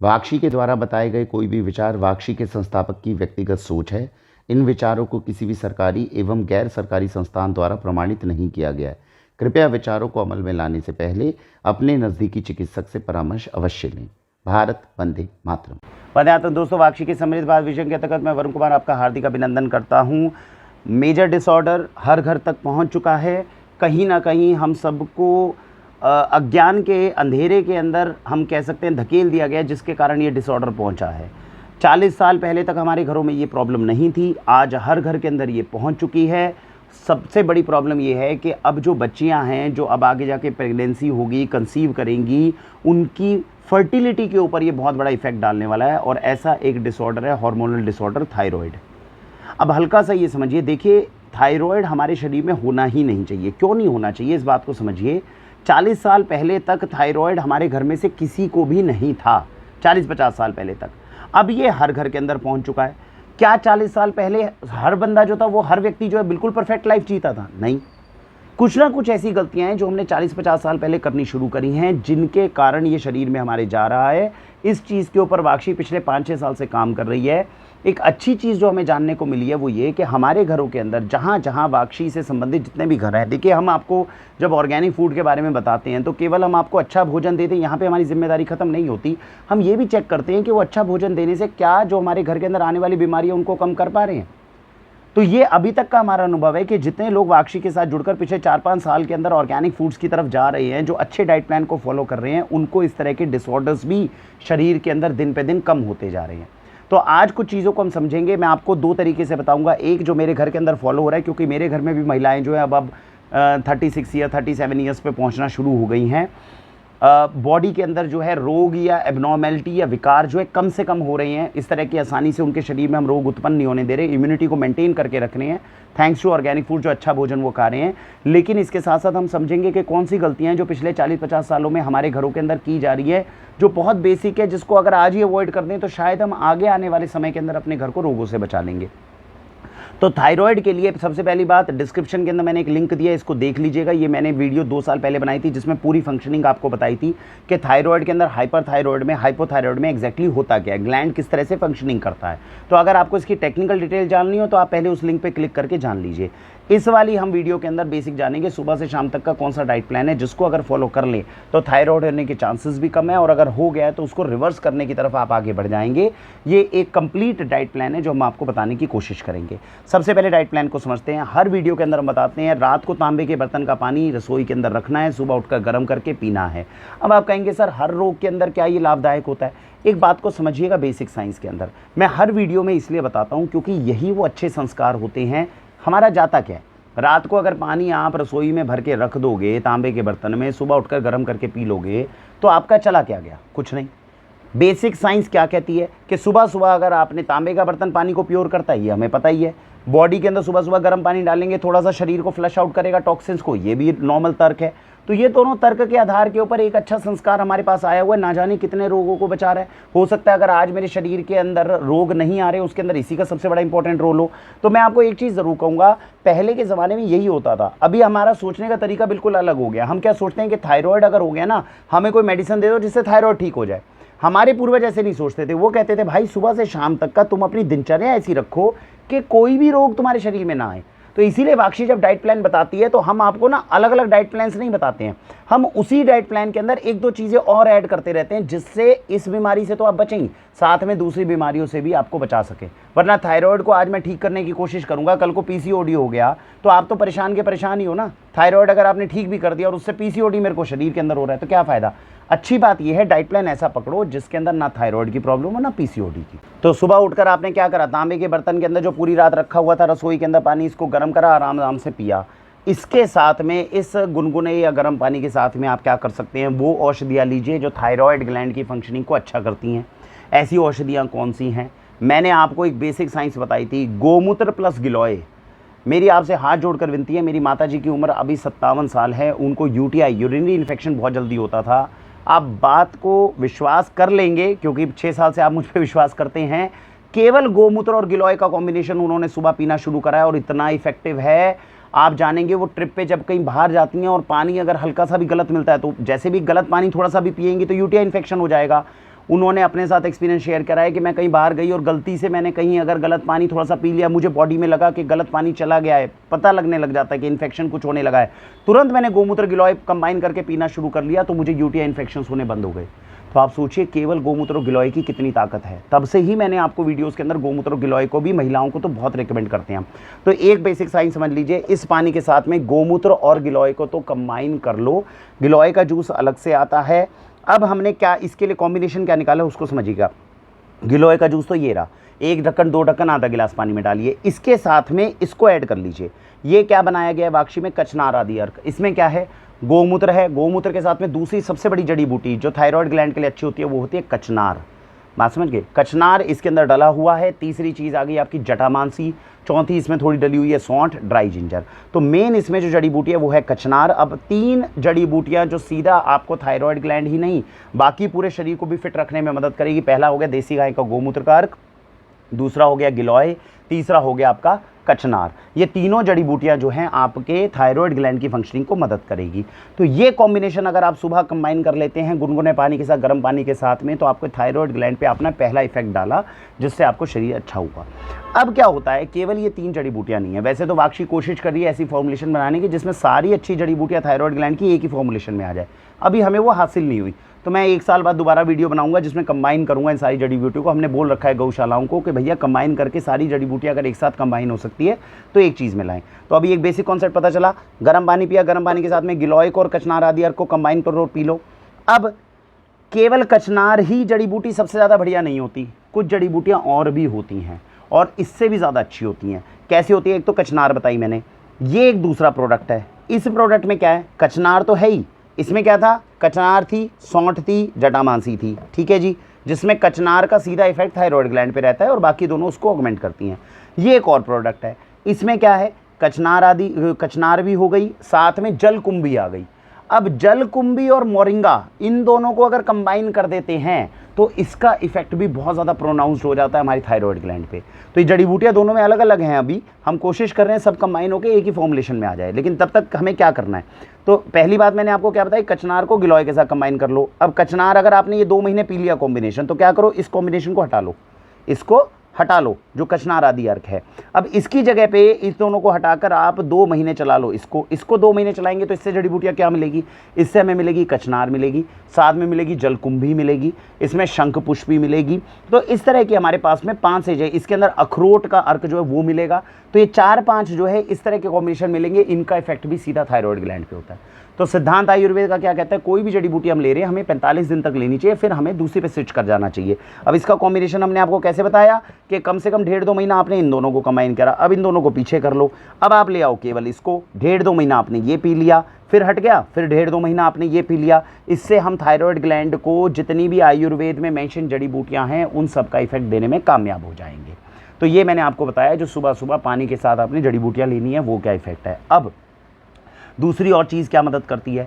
वाक्षी के द्वारा बताए गए कोई भी विचार वाक्षी के संस्थापक की व्यक्तिगत सोच है। इन विचारों को किसी भी सरकारी एवं गैर सरकारी संस्थान द्वारा प्रमाणित नहीं किया गया है। कृपया विचारों को अमल में लाने से पहले अपने नज़दीकी चिकित्सक से परामर्श अवश्य लें। भारत वंदे मातरम। पदयात्रा दोस्तों, वाक्षी के समृद्ध भारत विजन के अंतर्गत मैं वरुण कुमार आपका हार्दिक अभिनंदन करता हूं। मेजर डिसऑर्डर हर घर तक पहुंच चुका है। कहीं ना कहीं हम सबको अज्ञान के अंधेरे के अंदर हम कह सकते हैं धकेल दिया गया, जिसके कारण ये डिसऑर्डर पहुंचा है। 40 साल पहले तक हमारे घरों में ये प्रॉब्लम नहीं थी, आज हर घर के अंदर ये पहुंच चुकी है। सबसे बड़ी प्रॉब्लम ये है कि अब जो बच्चियां हैं, जो अब आगे जाके प्रेगनेंसी होगी, कंसीव करेंगी, उनकी फर्टिलिटी के ऊपर ये बहुत बड़ा इफेक्ट डालने वाला है। और ऐसा एक डिसऑर्डर है हार्मोनल डिसऑर्डर थायराइड। अब हल्का सा ये समझिए, देखिए थायराइड हमारे शरीर में होना ही नहीं चाहिए। क्यों नहीं होना चाहिए, इस बात को समझिए। 40 साल पहले तक थायराइड हमारे घर में से किसी को भी नहीं था, 40-50 साल पहले तक। अब ये हर घर के अंदर पहुंच चुका है। क्या 40 साल पहले हर बंदा जो था, वो हर व्यक्ति जो है बिल्कुल परफेक्ट लाइफ जीता था? नहीं। कुछ ना कुछ ऐसी गलतियां हैं जो हमने 40-50 साल पहले करनी शुरू करी हैं, जिनके कारण ये शरीर में हमारे जा रहा है। इस चीज़ के ऊपर वाक्षी पिछले 5-6 साल से काम कर रही है। एक अच्छी चीज़ जो हमें जानने को मिली है वो ये कि हमारे घरों के अंदर जहाँ जहाँ वाक्षी से संबंधित जितने भी घर हैं, देखिए हम आपको जब ऑर्गेनिक फूड के बारे में बताते हैं तो केवल हम आपको अच्छा भोजन देते हैं, यहाँ पे हमारी जिम्मेदारी खत्म नहीं होती। हम ये भी चेक करते हैं कि वो अच्छा भोजन देने से क्या जो हमारे घर के अंदर आने वाली बीमारियाँ उनको कम कर पा रहे हैं। तो ये अभी तक का हमारा अनुभव है कि जितने लोग वाक्षी के साथ जुड़कर पिछले 4-5 साल के अंदर ऑर्गेनिक फूड्स की तरफ जा रहे हैं, जो अच्छे डाइट प्लान को फॉलो कर रहे हैं, उनको इस तरह के डिसऑर्डर्स भी शरीर के अंदर दिन पे दिन कम होते जा रहे हैं। तो आज कुछ चीज़ों को हम समझेंगे। मैं आपको 2 तरीके से बताऊंगा। एक जो मेरे घर के अंदर फॉलो हो रहा है, क्योंकि मेरे घर में भी महिलाएं जो है अब 36 या 37 ईयर्स पे पहुंचना शुरू हो गई हैं। बॉडी के अंदर जो है रोग या एबनॉर्मेलिटी या विकार जो है कम से कम हो रहे हैं। इस तरह की आसानी से उनके शरीर में हम रोग उत्पन्न नहीं होने दे रहे, इम्यूनिटी को मेंटेन करके रख रहे हैं थैंक्स टू ऑर्गेनिक फूड, जो अच्छा भोजन वो खा रहे हैं। लेकिन इसके साथ साथ हम समझेंगे कि कौन सी गलतियां हैं जो पिछले 40-50 सालों में हमारे घरों के अंदर की जा रही है, जो बहुत बेसिक है, जिसको अगर आज ही अवॉइड कर दें तो शायद हम आगे आने वाले समय के अंदर अपने घर को रोगों से बचा लेंगे। तो थायराइड के लिए सबसे पहली बात, डिस्क्रिप्शन के अंदर मैंने एक लिंक दिया है, इसको देख लीजिएगा। ये मैंने वीडियो 2 साल पहले बनाई थी, जिसमें पूरी फंक्शनिंग आपको बताई थी कि थायराइड के अंदर हाइपरथायराइड में, हाइपोथायराइड में एग्जैक्टली होता क्या है, ग्लैंड किस तरह से फंक्शनिंग करता है। तो अगर आपको इसकी टेक्निकल डिटेल जाननी हो तो आप पहले उस लिंक पर क्लिक करके जान लीजिए। इस वाली हम वीडियो के अंदर बेसिक जानेंगे सुबह से शाम तक का कौन सा डाइट प्लान है जिसको अगर फॉलो कर लें तो थायराइड होने के चांसेस भी कम है, और अगर हो गया है तो उसको रिवर्स करने की तरफ आप आगे बढ़ जाएंगे। ये एक कंप्लीट डाइट प्लान है जो हम आपको बताने की कोशिश करेंगे। सबसे पहले डाइट प्लान को समझते हैं। हर वीडियो के अंदर हम बताते हैं रात को तांबे के बर्तन का पानी रसोई के अंदर रखना है, सुबह उठकर गर्म करके पीना है। अब आप कहेंगे सर हर रोग के अंदर क्या ये लाभदायक होता है? एक बात को समझिएगा, बेसिक साइंस के अंदर मैं हर वीडियो में इसलिए बताता हूँ क्योंकि यही वो अच्छे संस्कार होते हैं। हमारा जाता क्या है, रात को अगर पानी आप रसोई में भर के रख दोगे तांबे के बर्तन में, सुबह उठकर गर्म करके पी लोगे, तो आपका चला क्या गया? कुछ नहीं। बेसिक साइंस क्या कहती है कि सुबह सुबह अगर आपने तांबे का बर्तन पानी को प्योर करता है, ये हमें पता ही है। बॉडी के अंदर सुबह सुबह गर्म पानी डालेंगे, थोड़ा सा शरीर को फ्लश आउट करेगा टॉक्सिन्स को, ये भी नॉर्मल तर्क है। तो ये दोनों तर्क के आधार के ऊपर एक अच्छा संस्कार हमारे पास आया हुआ है, ना जाने कितने रोगों को बचा रहा है। हो सकता है अगर आज मेरे शरीर के अंदर रोग नहीं आ रहे, उसके अंदर इसी का सबसे बड़ा इंपॉर्टेंट रोल हो। तो मैं आपको एक चीज़ ज़रूर कहूँगा, पहले के ज़माने में यही होता था। अभी हमारा सोचने का तरीका बिल्कुल अलग हो गया। हम क्या सोचते हैं कि थायराइड अगर हो गया ना, हमें कोई मेडिसिन दे दो जिससे थायराइड ठीक हो जाए। हमारे पूर्वज ऐसे नहीं सोचते थे। वो कहते थे भाई सुबह से शाम तक का तुम अपनी दिनचर्या ऐसी रखो कि कोई भी रोग तुम्हारे शरीर में ना आए। तो इसीलिए वाक्षी जब डाइट प्लान बताती है तो हम आपको ना अलग अलग डाइट प्लान्स नहीं बताते हैं, हम उसी डाइट प्लान के अंदर 1-2 चीज़ें और ऐड करते रहते हैं, जिससे इस बीमारी से तो आप बचेंगे, साथ में दूसरी बीमारियों से भी आपको बचा सके। वरना थायराइड को आज मैं ठीक करने की कोशिश करूंगा, कल को पीसीओडी हो गया तो आप तो परेशान के परेशान ही हो ना। थायराइड अगर आपने ठीक भी कर दिया और उससे पीसीओडी मेरे को शरीर के अंदर हो रहा है तो क्या फ़ायदा? अच्छी बात यह है डाइट प्लान ऐसा पकड़ो जिसके अंदर ना थायराइड की प्रॉब्लम हो ना पीसीओडी की। तो सुबह उठकर आपने क्या करा, तांबे के बर्तन के अंदर जो पूरी रात रखा हुआ था रसोई के अंदर पानी, इसको गर्म करा, आराम आराम से पिया। इसके साथ में इस गुनगुने या गर्म पानी के साथ में आप क्या कर सकते हैं, वो औषधियाँ लीजिए जो थायराइड ग्लैंड की फंक्शनिंग को अच्छा करती हैं। ऐसी औषधियाँ कौन सी हैं? मैंने आपको एक बेसिक साइंस बताई थी, गोमूत्र प्लस गिलोय। मेरी आपसे हाथ जोड़कर विनती है, मेरी माताजी की उम्र अभी 57 साल है, उनको यूटीआई यूरिनरी इन्फेक्शन बहुत जल्दी होता था। आप बात को विश्वास कर लेंगे क्योंकि 6 साल से आप मुझ पर विश्वास करते हैं। केवल गोमूत्र और गिलोय का कॉम्बिनेशन उन्होंने सुबह पीना शुरू करा है और इतना इफेक्टिव है, आप जानेंगे। वो ट्रिप पे जब कहीं बाहर जाती हैं और पानी अगर हल्का सा भी गलत मिलता है तो जैसे भी गलत पानी थोड़ा सा भी पिएंगी तो यूटीआई इन्फेक्शन हो जाएगा। उन्होंने अपने साथ एक्सपीरियंस शेयर करा है कि मैं कहीं बाहर गई और गलती से मैंने कहीं अगर गलत पानी थोड़ा सा पी लिया, मुझे बॉडी में लगा कि गलत पानी चला गया है, पता लगने लग जाता है कि इन्फेक्शन कुछ होने लगा है, तुरंत मैंने गोमूत्र गिलोय कंबाइन करके पीना शुरू कर लिया तो मुझे यूटीआई इन्फेक्शन होने बंद हो गए। तो आप सोचिए केवल गोमूत्र और गिलोय की कितनी ताकत है। तब से ही मैंने आपको वीडियोस के अंदर गोमूत्र और गिलोय को भी, महिलाओं को तो बहुत रिकमेंड करते हैं हम। तो एक बेसिक साइंस समझ लीजिए, इस पानी के साथ में गोमूत्र और गिलोय को तो कंबाइन कर लो। गिलोय का जूस अलग से आता है। अब हमने क्या इसके लिए कॉम्बिनेशन क्या निकाला उसको समझिएगा। गिलोय का जूस तो ये रहा, 1 ढक्कन 2 ढक्कन आधा गिलास पानी में डालिए, इसके साथ में इसको ऐड कर लीजिए। ये क्या बनाया गया है वाक्षी में, कचनार आदि अर्क। इसमें क्या है, गोमूत्र है, गोमूत्र के साथ में दूसरी सबसे बड़ी जड़ी बूटी जो थायराइड ग्लैंड के लिए अच्छी होती है वो होती है कचनार। बात समझ गए, कचनार इसके अंदर डला हुआ है। तीसरी चीज़ आ गई आपकी जटामांसी। चौथी इसमें थोड़ी डली हुई है सौंठ, ड्राई जिंजर। तो मेन इसमें जो जड़ी बूटी है वो है कचनार। अब 3 जड़ी बूटियां जो सीधा आपको थायराइड ग्लैंड ही नहीं बाकी पूरे शरीर को भी फिट रखने में मदद करेगी। पहला हो गया देसी गाय का गोमूत्र का अर्क, दूसरा हो गया गिलोय, तीसरा हो गया आपका कचनार। ये तीनों जड़ी बूटियां जो हैं आपके थायराइड ग्लैंड की फंक्शनिंग को मदद करेगी। तो ये कॉम्बिनेशन अगर आप सुबह कंबाइन कर लेते हैं गुनगुने पानी के साथ, गर्म पानी के साथ में, तो आपको थायराइड ग्लैंड पे अपना पहला इफेक्ट डाला जिससे आपको शरीर अच्छा हुआ। अब क्या होता है, केवल ये 3 जड़ी बूटियां नहीं है। वैसे तो वाक्षी कोशिश कर रही है ऐसी फॉर्मुलेशन बनाने की जिसमें सारी अच्छी जड़ी बूटियां थायराइड ग्लैंड की एक ही फॉर्मुलेशन में आ जाए। अभी हमें वो हासिल नहीं हुई, तो मैं 1 साल बाद दोबारा वीडियो बनाऊंगा जिसमें कंबाइन करूंगा इन सारी जड़ी बूटियों को। हमने बोल रखा है गौशालाओं को कि भैया कंबाइन करके सारी जड़ी बूटियां अगर एक साथ कंबाइन हो सकती है तो एक चीज़ में लाएं। तो अभी एक बेसिक कॉन्सेप्ट पता चला, गर्म पानी पिया, गर्म पानी के साथ में गिलोय को और कचनार आदि अर्क को कंबाइन करो और पी लो। अब केवल कचनार ही जड़ी बूटी सबसे ज़्यादा बढ़िया नहीं होती, कुछ जड़ी बूटियाँ और भी होती हैं और इससे भी ज़्यादा अच्छी होती हैं। कैसी होती है, एक तो कचनार बताई मैंने, ये एक दूसरा प्रोडक्ट है। इस प्रोडक्ट में क्या है, कचनार तो है ही, इसमें क्या था, कचनार थी, सौंठ थी, जटामांसी थी, ठीक है जी, जिसमें कचनार का सीधा इफेक्ट थायराइड ग्लैंड पे रहता है और बाकी दोनों उसको ऑगमेंट करती हैं। ये एक और प्रोडक्ट है, इसमें क्या है, कचनार भी हो गई, साथ में जलकुंभी आ गई। अब जलकुंभी और मोरिंगा इन दोनों को अगर कंबाइन कर देते हैं तो इसका इफेक्ट भी बहुत ज़्यादा प्रोनाउंस्ड हो जाता है हमारी थायराइड ग्लैंड पे। तो ये जड़ी बूटियाँ दोनों में अलग अलग हैं, अभी हम कोशिश कर रहे हैं सब कंबाइन होकर एक ही फॉर्मुलेशन में आ जाए, लेकिन तब तक हमें क्या करना है। तो पहली बात मैंने आपको क्या बताई, कचनार को गिलोय के साथ कंबाइन कर लो। अब कचनार अगर आपने ये 2 महीने पी लिया कॉम्बिनेशन, तो क्या करो, इस कॉम्बिनेशन को हटा लो, इसको हटा लो जो कचनार आदि अर्क है। अब इसकी जगह पे इस दोनों को हटाकर आप 2 महीने चला लो इसको 2 महीने चलाएंगे तो इससे जड़ी बूटियाँ क्या मिलेगी, इससे हमें मिलेगी कचनार मिलेगी, साथ में मिलेगी जलकुंभी मिलेगी, इसमें शंख पुष्पी मिलेगी। तो इस तरह की हमारे पास में 5 से इसके अंदर अखरोट का अर्क जो है वो मिलेगा। तो ये 4-5 जो है इस तरह के कॉम्बिनेशन मिलेंगे, इनका इफेक्ट भी सीधा थायराइड ग्लैंड पे होता है। तो सिद्धांत आयुर्वेद का क्या कहता है, कोई भी जड़ी बूटी हम ले रहे हैं हमें 45 दिन तक लेनी चाहिए, फिर हमें दूसरे पे स्विच कर जाना चाहिए। अब इसका कॉम्बिनेशन हमने आपको कैसे बताया कि कम से कम 1.5-2 महीना आपने इन दोनों को कंबाइन करा। अब इन दोनों को पीछे कर लो, अब आप ले आओ केवल इसको, 1.5-2 महीना आपने ये पी लिया, फिर हट गया, फिर 1.5-2 महीना आपने ये पी लिया। इससे हम थायराइड ग्लैंड को जितनी भी आयुर्वेद में मेंशन जड़ी बूटियाँ हैं उन सब का इफेक्ट देने में कामयाब हो जाएंगे। तो ये मैंने आपको बताया जो सुबह सुबह पानी के साथ आपने जड़ी बूटियाँ लेनी है वो क्या इफेक्ट है। अब दूसरी और चीज़ क्या मदद करती है,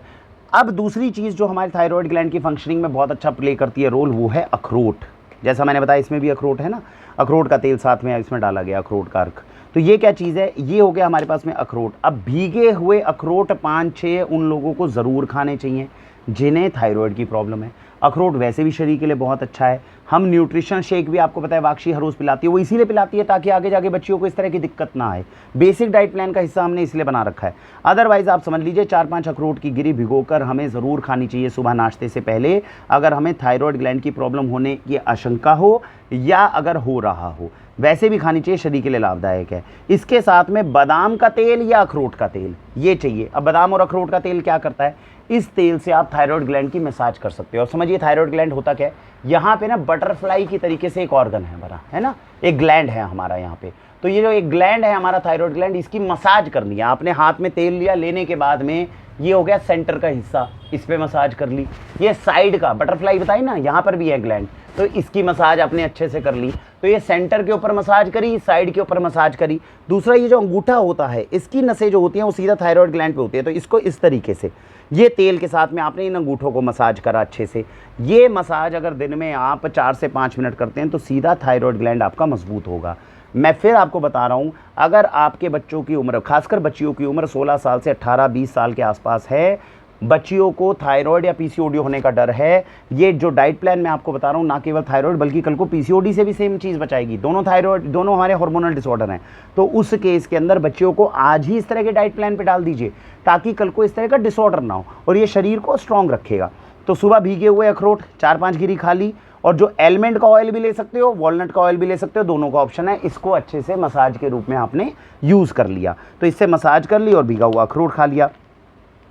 अब दूसरी चीज़ जो हमारे थायराइड ग्लैंड की फंक्शनिंग में बहुत अच्छा प्ले करती है रोल, वो है अखरोट। जैसा मैंने बताया इसमें भी अखरोट है ना, अखरोट का तेल साथ में इसमें डाला गया, अखरोट का अर्क। तो ये क्या चीज़ है, ये हो गया हमारे पास में अखरोट। अब भीगे हुए अखरोट 5-6 उन लोगों को ज़रूर खाने चाहिए जिन्हें थायराइड की प्रॉब्लम है। अखरोट वैसे भी शरीर के लिए बहुत अच्छा है। हम न्यूट्रिशन शेक भी आपको पता है वाक्षी हर रोज़ पिलाती है, वो इसीलिए पिलाती है ताकि आगे जाके बच्चियों को इस तरह की दिक्कत ना आए। बेसिक डाइट प्लान का हिस्सा हमने इसलिए बना रखा है। अदरवाइज़ आप समझ लीजिए 4-5 अखरोट की गिरी भिगोकर हमें ज़रूर खानी चाहिए सुबह नाश्ते से पहले, अगर हमें थायराइड ग्लैंड की प्रॉब्लम होने की आशंका हो या अगर हो रहा हो। वैसे भी खानी चाहिए, शरीर के लिए लाभदायक है। इसके साथ में बादाम का तेल या अखरोट का तेल ये चाहिए। अब बादाम और अखरोट का तेल क्या करता है, इस तेल से आप थायराइड ग्लैंड की मसाज कर सकते हो। और समझिए थायराइड ग्लैंड होता क्या है, यहाँ पे ना बटरफ्लाई की तरीके से एक ऑर्गन है बना, है ना, एक ग्लैंड है हमारा यहाँ पे। तो ये जो एक ग्लैंड है हमारा थायराइड ग्लैंड, इसकी मसाज करनी है। आपने हाथ में तेल लिया, लेने के बाद में ये हो गया सेंटर का हिस्सा, इस पे मसाज कर ली। ये साइड का बटरफ्लाई बताई ना, यहाँ पर भी है ग्लैंड, तो इसकी मसाज आपने अच्छे से कर ली। तो ये सेंटर के ऊपर मसाज करी, साइड के ऊपर मसाज करी। दूसरा ये जो अंगूठा होता है, इसकी नसें जो होती हैं वो सीधा थायराइड ग्लैंड पे होती है। तो इसको इस तरीके से ये तेल के साथ में आपने इन अंगूठों को मसाज करा अच्छे से। ये मसाज अगर दिन में आप 4 से 5 मिनट करते हैं तो सीधा थायराइड ग्लैंड आपका मजबूत होगा। मैं फिर आपको बता रहा हूँ, अगर आपके बच्चों की उम्र, खासकर बच्चियों की उम्र 16 साल से 18-20 साल के आसपास है, बच्चियों को थायराइड या पीसीओडी होने का डर है, ये जो डाइट प्लान मैं आपको बता रहा हूँ ना केवल थायराइड बल्कि कल को पीसीओडी से भी सेम चीज़ बचाएगी। दोनों थायराइड, दोनों हमारे हार्मोनल डिसऑर्डर हैं। तो उस केस के अंदर बच्चियों को आज ही इस तरह के डाइट प्लान पे डाल दीजिए ताकि कल को इस तरह का डिसऑर्डर ना हो और ये शरीर को स्ट्रांग रखेगा। तो सुबह भीगे हुए अखरोट 4-5 गिरी खा ली, और जो एलमंड का ऑयल भी ले सकते हो, वॉलनट का ऑयल भी ले सकते हो, दोनों का ऑप्शन है। इसको अच्छे से मसाज के रूप में आपने यूज़ कर लिया, तो इससे मसाज कर ली और भीगा हुआ अखरोट खा लिया।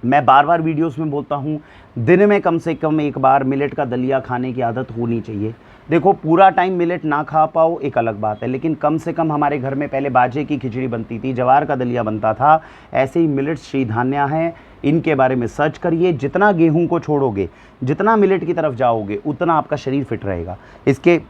मैं बार बार वीडियोस में बोलता हूँ, दिन में कम से कम एक बार मिलेट का दलिया खाने की आदत होनी चाहिए। देखो पूरा टाइम मिलेट ना खा पाओ एक अलग बात है, लेकिन कम से कम हमारे घर में पहले बाजे की खिचड़ी बनती थी, जवार का दलिया बनता था, ऐसे ही मिलेट श्रीधान्या हैं, इनके बारे में सर्च करिए। जितना गेहूं को छोड़ोगे, जितना मिलेट की तरफ जाओगे, उतना आपका शरीर फिट रहेगा। इसके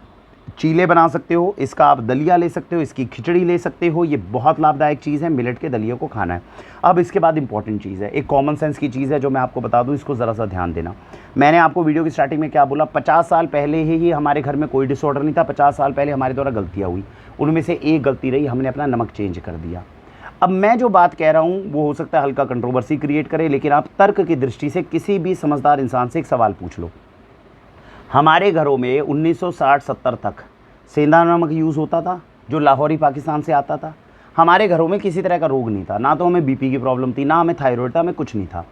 चीले बना सकते हो, इसका आप दलिया ले सकते हो, इसकी खिचड़ी ले सकते हो, ये बहुत लाभदायक चीज़ है, मिलेट के दलिए को खाना है। अब इसके बाद इंपॉर्टेंट चीज़ है, एक कॉमन सेंस की चीज़ है जो मैं आपको बता दूं, इसको ज़रा सा ध्यान देना। मैंने आपको वीडियो की स्टार्टिंग में क्या बोला, 50 साल पहले ही हमारे घर में कोई डिसऑर्डर नहीं था। 50 साल पहले हमारे द्वारा गलतियाँ हुई, उनमें से एक गलती रही, हमने अपना नमक चेंज कर दिया। अब मैं जो बात कह रहा हूँ वो हो सकता है हल्का कंट्रोवर्सी क्रिएट करे, लेकिन आप तर्क की दृष्टि से किसी भी समझदार इंसान से एक सवाल पूछ लो। हमारे घरों में 1960-70 तक सेंधा नमक यूज़ होता था जो लाहौरी पाकिस्तान से आता था। हमारे घरों में किसी तरह का रोग नहीं था, ना तो हमें बीपी की प्रॉब्लम थी, ना हमें थायराइड था, हमें कुछ नहीं था।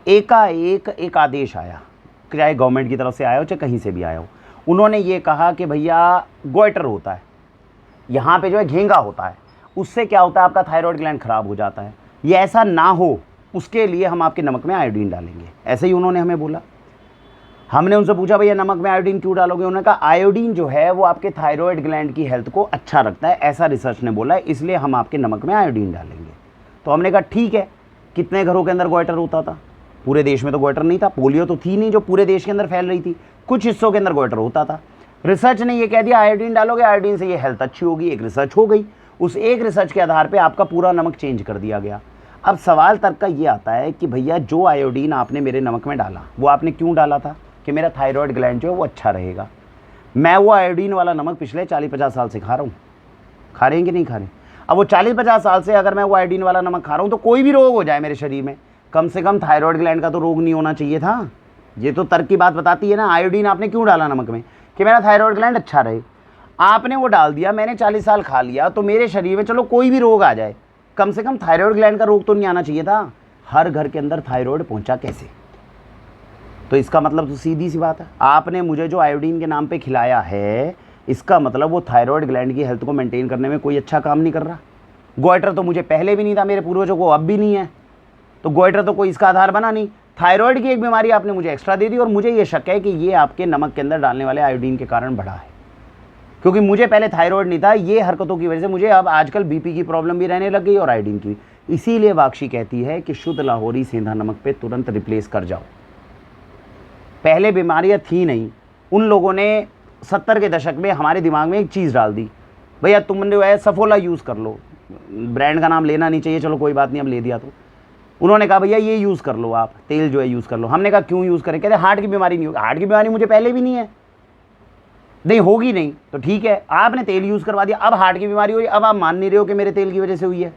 एकाएक एक आदेश आया, चाहे गवर्नमेंट की तरफ से आया हो चाहे कहीं से भी आया हो, उन्होंने ये कहा कि भैया गोइटर होता है, यहाँ पे जो है घेंगा होता है, उससे क्या होता है आपका थायराइड ग्लैंड ख़राब हो जाता है, ये ऐसा ना हो उसके लिए हम आपके नमक में आयोडीन डालेंगे। ऐसे ही उन्होंने हमें बोला। हमने उनसे पूछा भैया नमक में आयोडीन क्यों डालोगे, उन्होंने कहा आयोडीन जो है वो आपके थायराइड ग्लैंड की हेल्थ को अच्छा रखता है, ऐसा रिसर्च ने बोला है, इसलिए हम आपके नमक में आयोडीन डालेंगे। तो हमने कहा ठीक है। कितने घरों के अंदर गोइटर होता था? पूरे देश में तो गोइटर नहीं था, पोलियो तो थी नहीं जो पूरे देश के अंदर फैल रही थी, कुछ हिस्सों के अंदर गोइटर होता था। रिसर्च ने ये कह दिया आयोडीन डालोगे, आयोडीन से ये हेल्थ अच्छी होगी, एक रिसर्च हो गई। उस एक रिसर्च के आधार पर आपका पूरा नमक चेंज कर दिया गया। अब सवाल तर्क का ये आता है कि भैया जो आयोडीन आपने मेरे नमक में डाला वो आपने क्यों डाला था? कि मेरा थायराइड ग्लैंड जो है वो अच्छा रहेगा। मैं वो आयोडीन वाला नमक पिछले 40-50 साल से खा रहा हूँ, खा रहे हैं कि नहीं खा रहे? अब वो 40-50 साल से अगर मैं वो आयोडीन वाला नमक खा रहा हूँ तो कोई भी रोग हो जाए मेरे शरीर में, कम से कम थायराइड ग्लैंड का तो रोग नहीं होना चाहिए था। ये तो तर्क की बात बताती है ना। आयोडीन आपने क्यों डाला नमक में? कि मेरा थायराइड ग्लैंड अच्छा रहे। आपने वो डाल दिया, मैंने 40 साल खा लिया, तो मेरे शरीर में चलो कोई भी रोग आ जाए, कम से कम थायराइड ग्लैंड का रोग तो नहीं आना चाहिए था। हर घर के अंदर थायराइड पहुँचा कैसे? तो इसका मतलब तो सीधी सी बात है, आपने मुझे जो आयोडीन के नाम पे खिलाया है, इसका मतलब वो थायराइड ग्लैंड की हेल्थ को मेंटेन करने में कोई अच्छा काम नहीं कर रहा। गोइटर तो मुझे पहले भी नहीं था, मेरे पूर्वजों को अब भी नहीं है, तो गोइटर तो कोई इसका आधार बना नहीं। थायराइड की एक बीमारी आपने मुझे एक्स्ट्रा दे दी और मुझे ये शक है कि ये आपके नमक के अंदर डालने वाले आयोडीन के कारण बढ़ा है, क्योंकि मुझे पहले थायराइड नहीं था। ये हरकतों की वजह से मुझे अब आजकल बीपी की प्रॉब्लम भी रहने लग गई और आयोडीन की। इसीलिए वाक्षी कहती है कि शुद्ध लाहौरी सेंधा नमक पे तुरंत रिप्लेस कर जाओ। पहले बीमारियां थी नहीं, उन लोगों ने 70 के दशक में हमारे दिमाग में एक चीज़ डाल दी, भैया तुमने जो है सफोला यूज़ कर लो, ब्रांड का नाम लेना नहीं चाहिए, चलो कोई बात नहीं, अब ले दिया। तो उन्होंने कहा भैया ये यूज़ कर लो, आप तेल जो है यूज़ कर लो। हमने कहा क्यों यूज़ करें? कहते हार्ट की बीमारी नहीं होगी। हार्ट की बीमारी मुझे पहले भी नहीं है, नहीं होगी नहीं, तो ठीक है आपने तेल यूज़ करवा दिया, अब हार्ट की बीमारी हुई, अब आप मान नहीं रहे हो कि मेरे तेल की वजह से हुई है।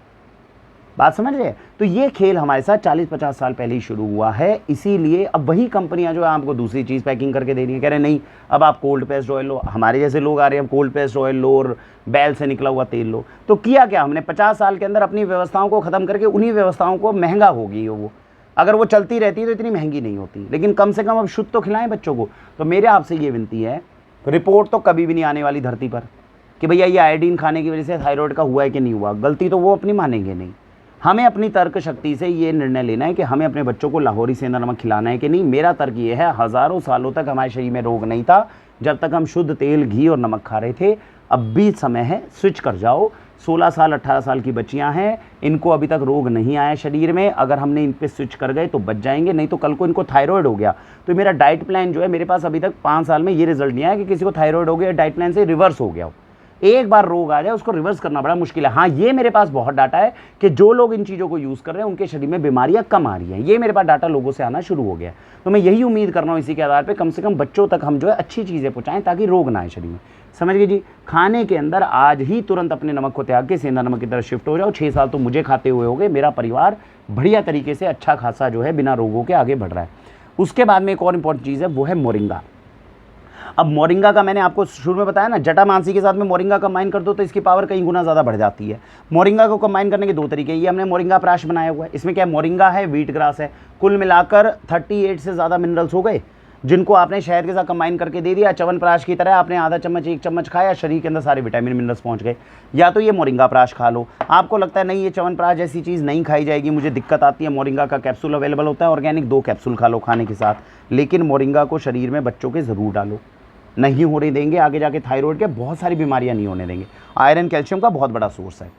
बात समझ रहे हैं? तो ये खेल हमारे साथ 40-50 साल पहले ही शुरू हुआ है। इसीलिए अब वही कंपनियां जो है आपको दूसरी चीज़ पैकिंग करके दे रही हैं, कह रहे हैं नहीं अब आप कोल्ड प्रेस्ड ऑयल लो। हमारे जैसे लोग आ रहे हैं, हम कोल्ड प्रेस्ड ऑयल लो और बैल से निकला हुआ तेल लो। तो किया क्या हमने? 50 साल के अंदर अपनी व्यवस्थाओं को ख़त्म करके उन्हीं व्यवस्थाओं को महंगा हो गई हो वो। अगर वो चलती रहती तो इतनी महंगी नहीं होती, लेकिन कम से कम अब शुद्ध तो खिलाएं बच्चों को। तो मेरे आपसे ये विनती है, रिपोर्ट तो कभी भी नहीं आने वाली धरती पर कि भैया ये आयोडीन खाने की वजह से थायराइड का हुआ है कि नहीं हुआ। गलती तो वो अपनी मानेंगे नहीं। हमें अपनी तर्क शक्ति से ये निर्णय लेना है कि हमें अपने बच्चों को लाहौरी सेंधा नमक खिलाना है कि नहीं। मेरा तर्क ये है, हज़ारों सालों तक हमारे शरीर में रोग नहीं था जब तक हम शुद्ध तेल, घी और नमक खा रहे थे। अब भी समय है, स्विच कर जाओ। 16 साल 18 साल की बच्चियां हैं, इनको अभी तक रोग नहीं आया शरीर में, अगर हमने इन पे स्विच कर गए तो बच जाएंगे, नहीं तो कल को इनको थायराइड हो गया तो मेरा डाइट प्लान जो है, मेरे पास अभी तक 5 साल में ये रिजल्ट नहीं आया कि किसी को थायराइड हो गया, डाइट प्लान से रिवर्स हो गया हो। एक बार रोग आ जाए उसको रिवर्स करना बड़ा मुश्किल है। हाँ, ये मेरे पास बहुत डाटा है कि जो लोग इन चीज़ों को यूज़ कर रहे हैं उनके शरीर में बीमारियां कम आ रही हैं। ये मेरे पास डाटा लोगों से आना शुरू हो गया है। तो मैं यही उम्मीद कर रहा हूँ इसी के आधार पर कम से कम बच्चों तक हम जो है अच्छी चीज़ें पहुँचाएँ ताकि रोग ना आए शरीर में। समझ गए जी। खाने के अंदर आज ही तुरंत अपने नमक को त्याग के सेंधा नमक की तरफ शिफ्ट हो जाओ। 6 साल तो मुझे खाते हुए हो गए, मेरा परिवार बढ़िया तरीके से अच्छा खासा जो है बिना रोगों के आगे बढ़ रहा है। उसके बाद में एक और इंपॉर्टेंट चीज़ है, वो है मोरिंगा। अब मोरिंगा का मैंने आपको शुरू में बताया ना, जटामांसी के साथ में मोरिंगा कंबाइन कर दो तो इसकी पावर कई गुना ज़्यादा बढ़ जाती है। मोरिंगा को कंबाइन करने के 2 तरीके, ये हमने मोरिंगा प्राश बनाया हुआ है। इसमें क्या है, मोरिंगा है, व्हीट ग्रास है, कुल मिलाकर 38 से ज़्यादा मिनरल्स हो गए, जिनको आपने शहद के साथ कंबाइन करके दे दिया। च्यवनप्राश की तरह आपने आधा चम्मच 1 चम्मच खाया, शरीर के अंदर सारे विटामिन मिनरल्स पहुंच गए। या तो ये मोरिंगा प्राश खा लो। आपको लगता है नहीं ये च्यवनप्राश जैसी चीज़ नहीं खाई जाएगी, मुझे दिक्कत आती है, मोरिंगा का कैप्सूल अवेलेबल होता है ऑर्गेनिक, 2 कैप्सूल खा लो खाने के साथ। लेकिन मोरिंगा को शरीर में बच्चों के ज़रूर डालो, नहीं होने देंगे आगे जाके थायराइड के बहुत सारी बीमारियां नहीं होने देंगे। आयरन कैल्शियम का बहुत बड़ा सोर्स है।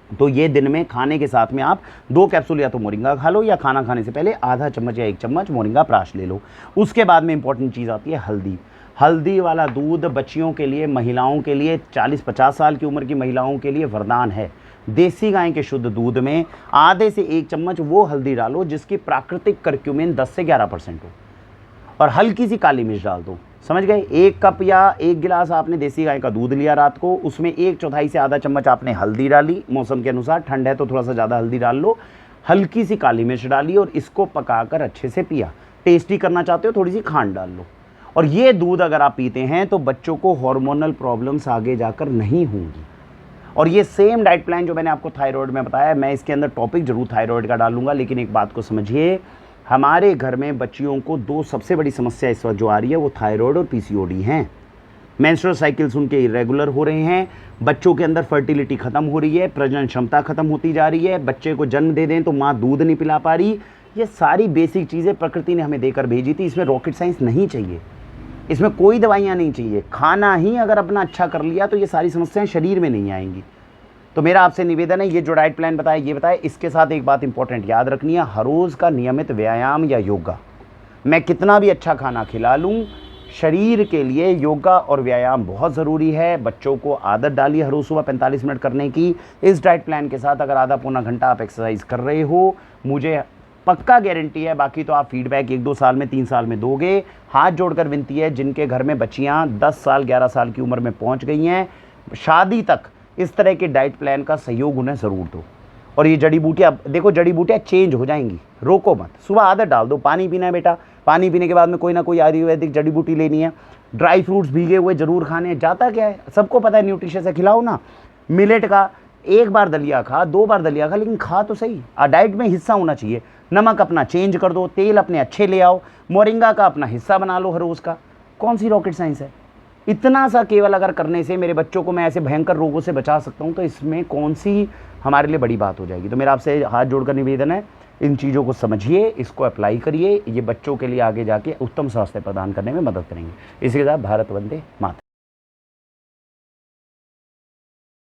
तो ये दिन में खाने के साथ में आप 2 कैप्सूल या तो मोरिंगा खा लो, या खाना खाने से पहले आधा चम्मच या 1 चम्मच मोरिंगा प्राश ले लो। उसके बाद में इंपॉर्टेंट चीज़ आती है हल्दी। हल्दी वाला दूध बच्चियों के लिए, महिलाओं के लिए, 40-50 साल की उम्र की महिलाओं के लिए वरदान है। देसी गाय के शुद्ध दूध में आधे से 1 चम्मच वो हल्दी डालो जिसकी प्राकृतिक करक्यूमिन 10 से 11% हो, और हल्की सी काली मिर्च डाल दो। समझ गए। 1 कप या 1 गिलास आपने देसी गाय का दूध लिया रात को, उसमें 1/4 से आधा चम्मच आपने हल्दी डाली, मौसम के अनुसार, ठंड है तो थोड़ा सा ज़्यादा हल्दी डाल लो, हल्की सी काली मिर्च डाली और इसको पकाकर अच्छे से पिया। टेस्टी करना चाहते हो थोड़ी सी खांड डाल लो, और ये दूध अगर आप पीते हैं तो बच्चों को हार्मोनल प्रॉब्लम्स आगे जाकर नहीं होंगी। और ये सेम डाइट प्लान जो मैंने आपको थायराइड में बताया, मैं इसके अंदर टॉपिक जरूर थायराइड का डालूंगा। लेकिन एक बात को समझिए, हमारे घर में बच्चियों को 2 सबसे बड़ी समस्या इस वक्त जो आ रही है वो थायराइड और पीसीओडी हैं। मेंस्ट्रुअल साइकिल्स उनके इरेगुलर हो रहे हैं, बच्चों के अंदर फर्टिलिटी खत्म हो रही है, प्रजनन क्षमता खत्म होती जा रही है, बच्चे को जन्म दे दें तो माँ दूध नहीं पिला पा रही। ये सारी बेसिक चीज़ें प्रकृति ने हमें देकर भेजी थी। इसमें रॉकेट साइंस नहीं चाहिए, इसमें कोई दवाइयाँ नहीं चाहिए। खाना ही अगर अपना अच्छा कर लिया तो ये सारी समस्याएं शरीर में नहीं आएंगी। तो मेरा आपसे निवेदन है, ये जो डाइट प्लान बताया ये बताया, इसके साथ एक बात इंपॉर्टेंट याद रखनी है, हर रोज़ का नियमित व्यायाम या योगा। मैं कितना भी अच्छा खाना खिला लूँ, शरीर के लिए योगा और व्यायाम बहुत ज़रूरी है। बच्चों को आदत डालिए हर रोज़ सुबह 45 मिनट करने की। इस डाइट प्लान के साथ अगर आधा पौना घंटा आप एक्सरसाइज कर रहे हो, मुझे पक्का गारंटी है, बाकी तो आप फीडबैक 1-2 साल में 3 साल में दोगे। हाथ जोड़कर विनती है, जिनके घर में बच्चियाँ 10 साल 11 साल की उम्र में पहुँच गई हैं, शादी तक इस तरह के डाइट प्लान का सहयोग उन्हें ज़रूर दो। और ये जड़ी बूटियाँ देखो, जड़ी बूटियाँ चेंज हो जाएंगी, रोको मत। सुबह आदत डाल दो, पानी पीना है बेटा, पानी पीने के बाद में कोई ना कोई आयुर्वेदिक जड़ी बूटी लेनी है। ड्राई फ्रूट्स भीगे हुए जरूर खाने हैं। जाता क्या है, सबको पता है, न्यूट्रिशन से खिलाओ ना। मिलेट का 1 बार दलिया खा, 2 बार दलिया खा, लेकिन खा तो सही। डाइट में हिस्सा होना चाहिए। नमक अपना चेंज कर दो, तेल अपने अच्छे ले आओ, मोरिंगा का अपना हिस्सा बना लो हर रोज़ का। कौन सी रॉकेट साइंस है? इतना सा केवल अगर करने से मेरे बच्चों को मैं ऐसे भयंकर रोगों से बचा सकता हूँ, तो इसमें कौन सी हमारे लिए बड़ी बात हो जाएगी। तो मेरा आपसे हाथ जोड़कर निवेदन है, इन चीज़ों को समझिए, इसको अप्लाई करिए, ये बच्चों के लिए आगे जाके उत्तम स्वास्थ्य प्रदान करने में मदद करेंगे। इसी के साथ भारत वंदे मातरम।